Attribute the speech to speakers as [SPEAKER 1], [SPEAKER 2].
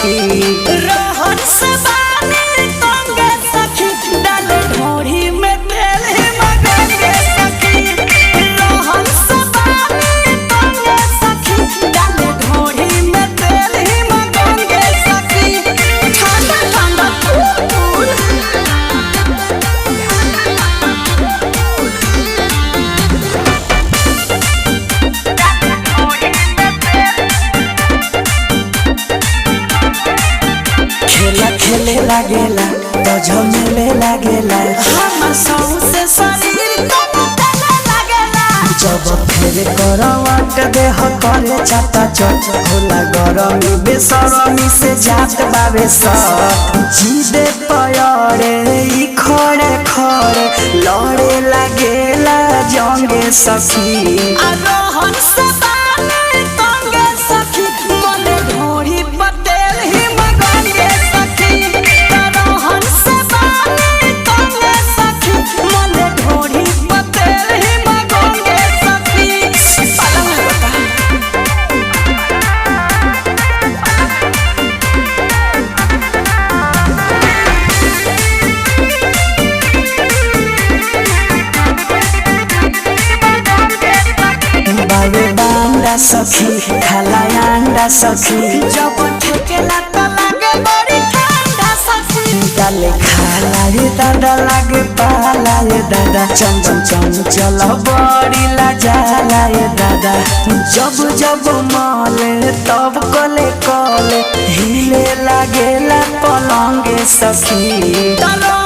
[SPEAKER 1] सखी।
[SPEAKER 2] रहन से बानी तंगे सखी, डाले ढोरी में तेल ही मगंगे सखी। रहन से बानी तंगे सखी, डाले ढोरी में तेल ही मगंगे सखी। ठंडा ठंडा फूल
[SPEAKER 1] खेला खेले लागेला तो झमेले लागेला,
[SPEAKER 2] हमर सौंसे शरीर तड़पने लागेला।
[SPEAKER 1] जब फेरे करवट देह करे चाटा चट, होला गरमी बेसरमी से जात बावे सट। जीदे पयरे ई खड़े खड़े लड़े लागेला जंगे सखी।
[SPEAKER 2] रहन से बानी तंगे सखी, मने ढोरी पर तेल ही मगंगे सखी। रहन से बानी तंगे सखी, मने ढोरी पर तेल ही मगंगे सखी। पलंग में बता
[SPEAKER 1] बावे बांडा सखी खाला अंडा सखी,
[SPEAKER 2] जब ठेकेला त लागे बड़ी ठंडा सखी।
[SPEAKER 1] डाले खाला रे दादा लागे पाला रे दादा, चम चम चम चल बड़ी लाजाला रे दादा। जब जब माले तब कले कले हिले लागेला पलंगे सखी।
[SPEAKER 2] तलो